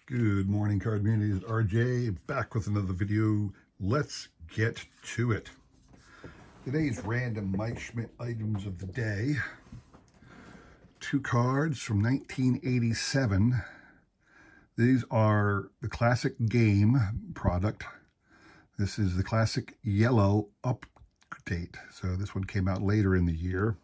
Good morning, card community. It's RJ back with another video. Let's get to it. Today's random Mike Schmidt items of the day. Two cards from 1987. These are the classic game product. This is the classic yellow update. So this one came out later in the year.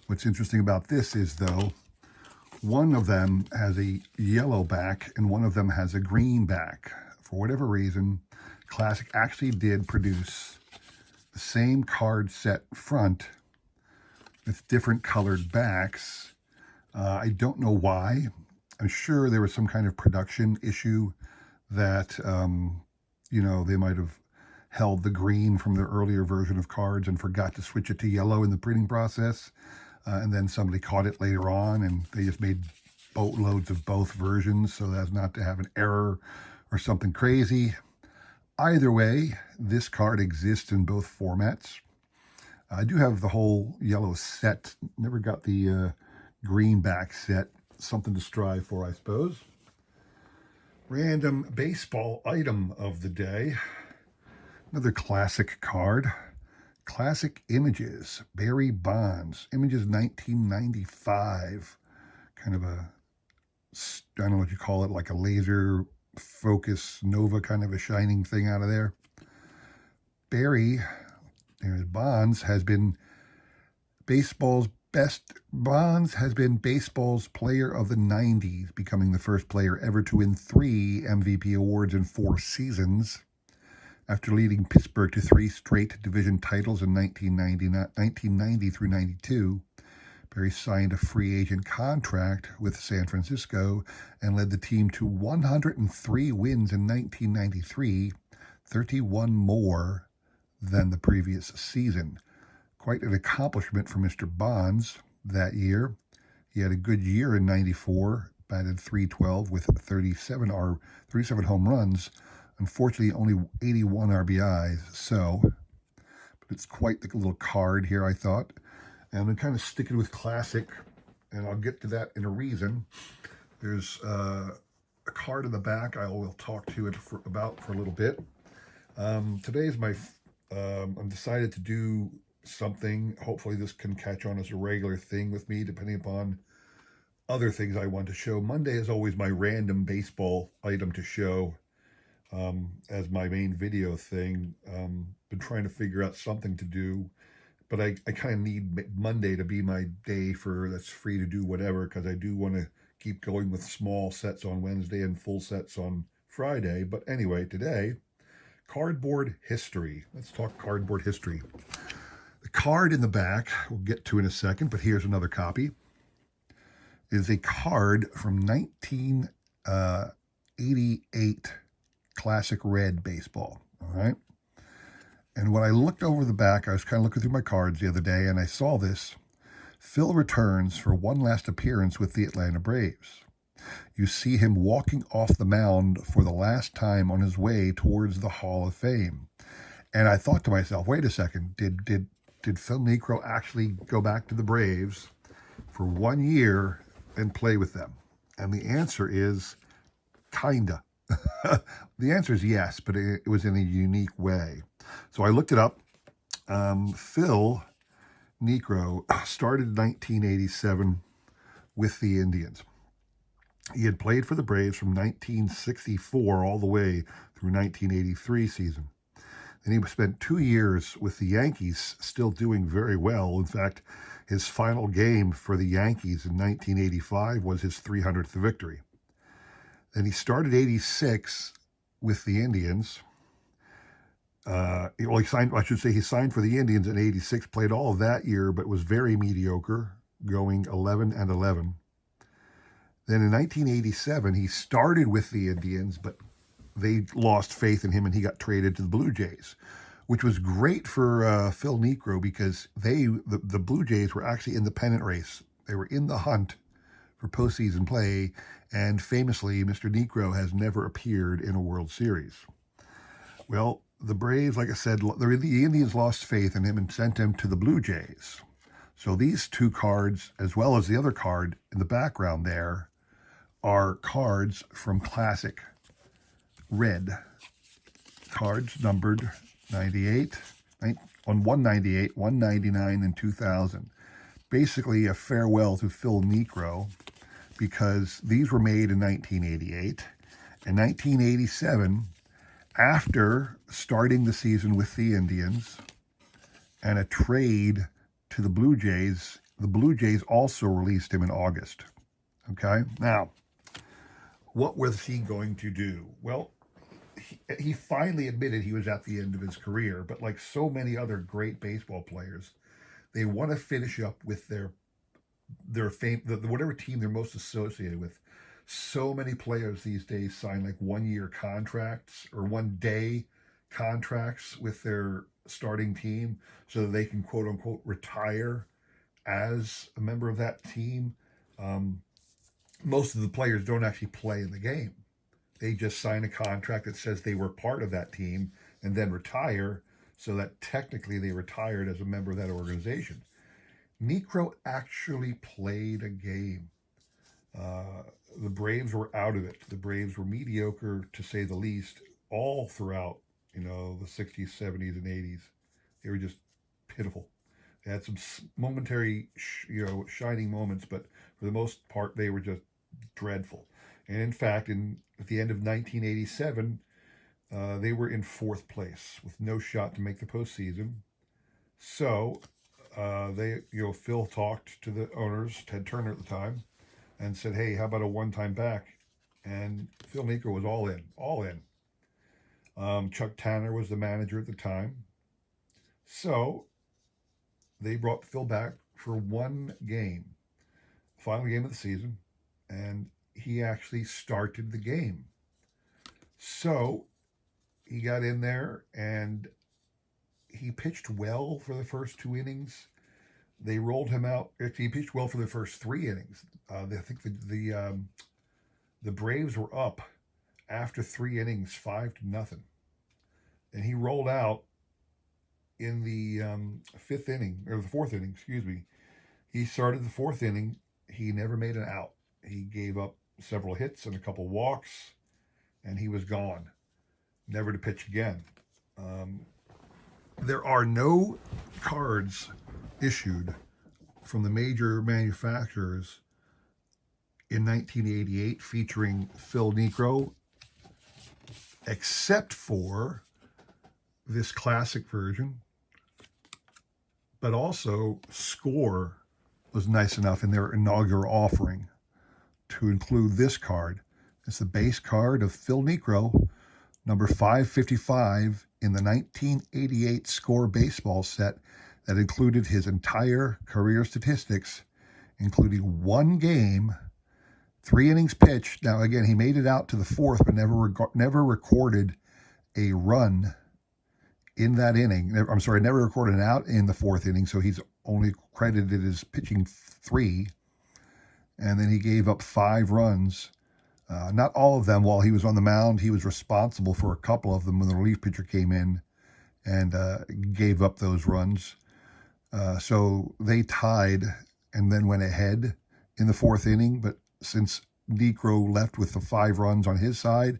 What's interesting about this is, though, one of them has a yellow back and one of them has a green back. For whatever reason, Classic actually did produce the same card set front with different colored backs. I don't know why. I'm sure there was some kind of production issue that, they might have held the green from the earlier version of cards and forgot to switch it to yellow in the printing process. And then somebody caught it later on, and they just made boatloads of both versions so as not to have an error or something crazy. Either way, this card exists in both formats. I do have the whole yellow set. Never got the green back set. Something to strive for, I suppose. Random baseball item of the day. Another classic card. Classic Images, Barry Bonds, Images 1995, kind of a, I don't know what you call it, like a laser focus nova kind of a shining thing out of there. Barry, there's Bonds, has been baseball's player of the 90s, becoming the first player ever to win 3 MVP awards in 4 seasons. After leading Pittsburgh to 3 straight division titles in 1990 through 92, Barry signed a free agent contract with San Francisco and led the team to 103 wins in 1993, 31 more than the previous season. Quite an accomplishment for Mr. Bonds that year. He had a good year in 94, batted .312 with 37 home runs. Unfortunately, only 81 RBIs, but it's quite the little card here, I thought. And I'm kind of sticking with classic, and I'll get to that in a reason. There's a card in the back I will talk to it about for a little bit. Today's I'm decided to do something. Hopefully this can catch on as a regular thing with me, depending upon other things I want to show. Monday is always my random baseball item to show. As my main video thing. Been trying to figure out something to do, but I kind of need Monday to be my day that's free to do whatever, because I do want to keep going with small sets on Wednesday and full sets on Friday. But anyway, today, cardboard history. Let's talk cardboard history. The card in the back, we'll get to in a second, but here's another copy, is a card from 1988 Classic Red baseball, all right? And when I looked over the back, I was kind of looking through my cards the other day, and I saw this. Phil returns for one last appearance with the Atlanta Braves. You see him walking off the mound for the last time on his way towards the Hall of Fame. And I thought to myself, wait a second, did Phil Niekro actually go back to the Braves for 1 year and play with them? And the answer is kinda. The answer is yes, but it was in a unique way. So I looked it up. Phil Niekro started in 1987 with the Indians. He had played for the Braves from 1964 all the way through 1983 season. Then he spent 2 years with the Yankees, still doing very well. In fact, his final game for the Yankees in 1985 was his 300th victory. Then he started 86 with the Indians. He signed for the Indians in 86, played all of that year, but was very mediocre, going 11-11. Then in 1987, he started with the Indians, but they lost faith in him and he got traded to the Blue Jays, which was great for Phil Niekro, because the Blue Jays were actually in the pennant race. They were in the hunt for postseason play, and famously, Mr. Niekro has never appeared in a World Series. Well, the Braves, like I said, the Indians lost faith in him and sent him to the Blue Jays. So these two cards, as well as the other card in the background there, are cards from Classic Red. Cards numbered 98, on 198, 199, and 2000. Basically a farewell to Phil Niekro, because these were made in 1988. In 1987, after starting the season with the Indians and a trade to the Blue Jays also released him in August. Okay, now, what was he going to do? Well, he finally admitted he was at the end of his career, but like so many other great baseball players, they want to finish up with their fame, whatever team they're most associated with. So many players these days sign like 1-year contracts or 1-day contracts with their starting team so that they can quote unquote retire as a member of that team. Most of the players don't actually play in the game. They just sign a contract that says they were part of that team and then retire, so that technically they retired as a member of that organization. Niekro actually played a game. The Braves were out of it. The Braves were mediocre, to say the least, all throughout, the 60s, 70s, and 80s. They were just pitiful. They had some momentary, shining moments, but for the most part, they were just dreadful. And in fact, at the end of 1987, they were in 4th place with no shot to make the postseason. So Phil talked to the owners, Ted Turner at the time, and said, hey, how about a one-time back? And Phil Niekro was all in. Chuck Tanner was the manager at the time. So they brought Phil back for one game, final game of the season, and he actually started the game. So he got in there and he pitched well for the first 2 innings. They rolled him out. He pitched well for the first 3 innings. I think the Braves were up after 3 innings, 5-0, and he rolled out in the 5th inning, or the 4th inning. Excuse me. He started the 4th inning. He never made an out. He gave up several hits and a couple walks, and he was gone, never to pitch again. There are no cards issued from the major manufacturers in 1988 featuring Phil Niekro, except for this classic version. But also, Score was nice enough in their inaugural offering to include this card. It's the base card of Phil Niekro, number 555 in the 1988 Score baseball set that included his entire career statistics, including 1 game, 3 innings pitched. Now, again, he made it out to the 4th, but never recorded a run in that inning. Never recorded an out in the 4th inning, so he's only credited as pitching 3. And then he gave up 5 runs. Not all of them while he was on the mound. He was responsible for a couple of them when the relief pitcher came in and gave up those runs. So they tied and then went ahead in the 4th inning. But since Niekro left with the 5 runs on his side,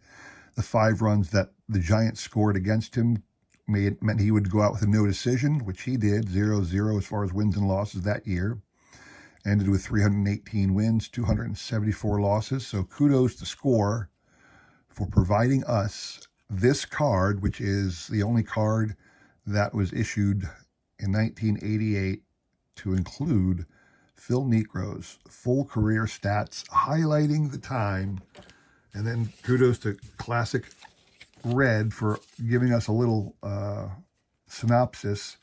the 5 runs that the Giants scored against him meant he would go out with a no decision, which he did, 0-0 as far as wins and losses that year. Ended with 318 wins, 274 losses. So kudos to Score for providing us this card, which is the only card that was issued in 1988 to include Phil Niekro's full career stats, highlighting the time. And then kudos to Classic Red for giving us a little synopsis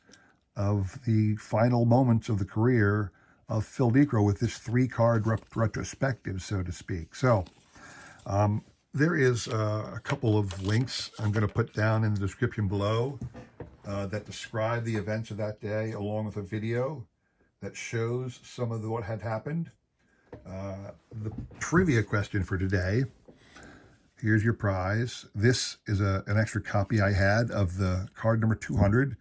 of the final moments of the career of Phil Niekro with this 3-card retrospective, so to speak. So there is a couple of links I'm going to put down in the description below that describe the events of that day, along with a video that shows some of what had happened. The trivia question for today, here's your prize. This is an extra copy I had of the card number 200,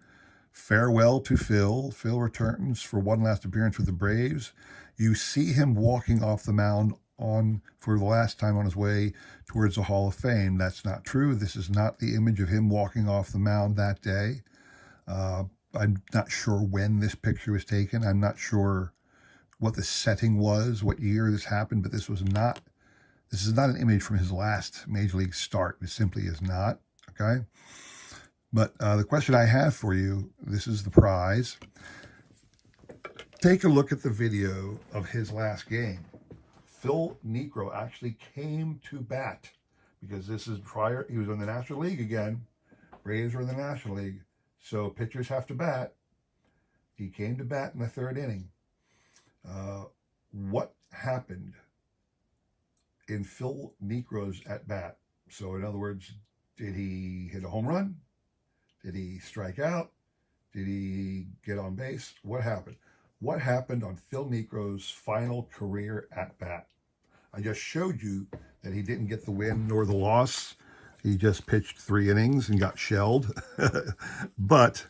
Farewell to Phil. Phil returns for one last appearance with the Braves. You see him walking off the mound for the last time on his way towards the Hall of Fame. That's not true. This is not the image of him walking off the mound that day. I'm not sure when this picture was taken. I'm not sure what the setting was, what year this happened, but this is not an image from his last Major League start. It simply is not, okay? But the question I have for you, this is the prize. Take a look at the video of his last game. Phil Niekro actually came to bat, because this is prior, he was in the National League again. Braves were in the National League, so pitchers have to bat. He came to bat in the third inning. What happened in Phil Niekro's at bat? So in other words, did he hit a home run? Did he strike out? Did he get on base? What happened? What happened on Phil Niekro's final career at bat? I just showed you that he didn't get the win nor the loss. He just pitched 3 innings and got shelled. But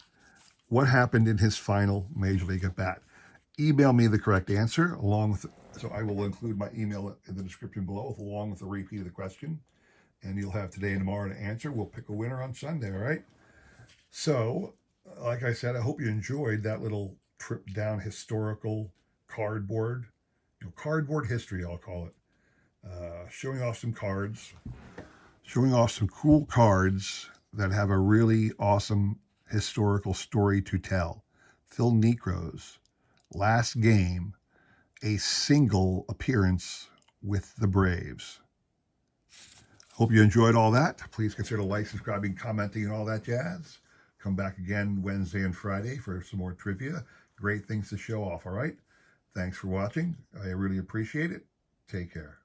what happened in his final Major League at bat? Email me the correct answer so I will include my email in the description below along with a repeat of the question. And you'll have today and tomorrow to answer. We'll pick a winner on Sunday, all right? So, like I said, I hope you enjoyed that little trip down historical cardboard, cardboard history, I'll call it. Showing off some cards, showing off some cool cards that have a really awesome historical story to tell. Phil Niekro's last game, a single appearance with the Braves. Hope you enjoyed all that. Please consider liking, subscribing, commenting, and all that jazz. Come back again Wednesday and Friday for some more trivia. Great things to show off, all right? Thanks for watching. I really appreciate it. Take care.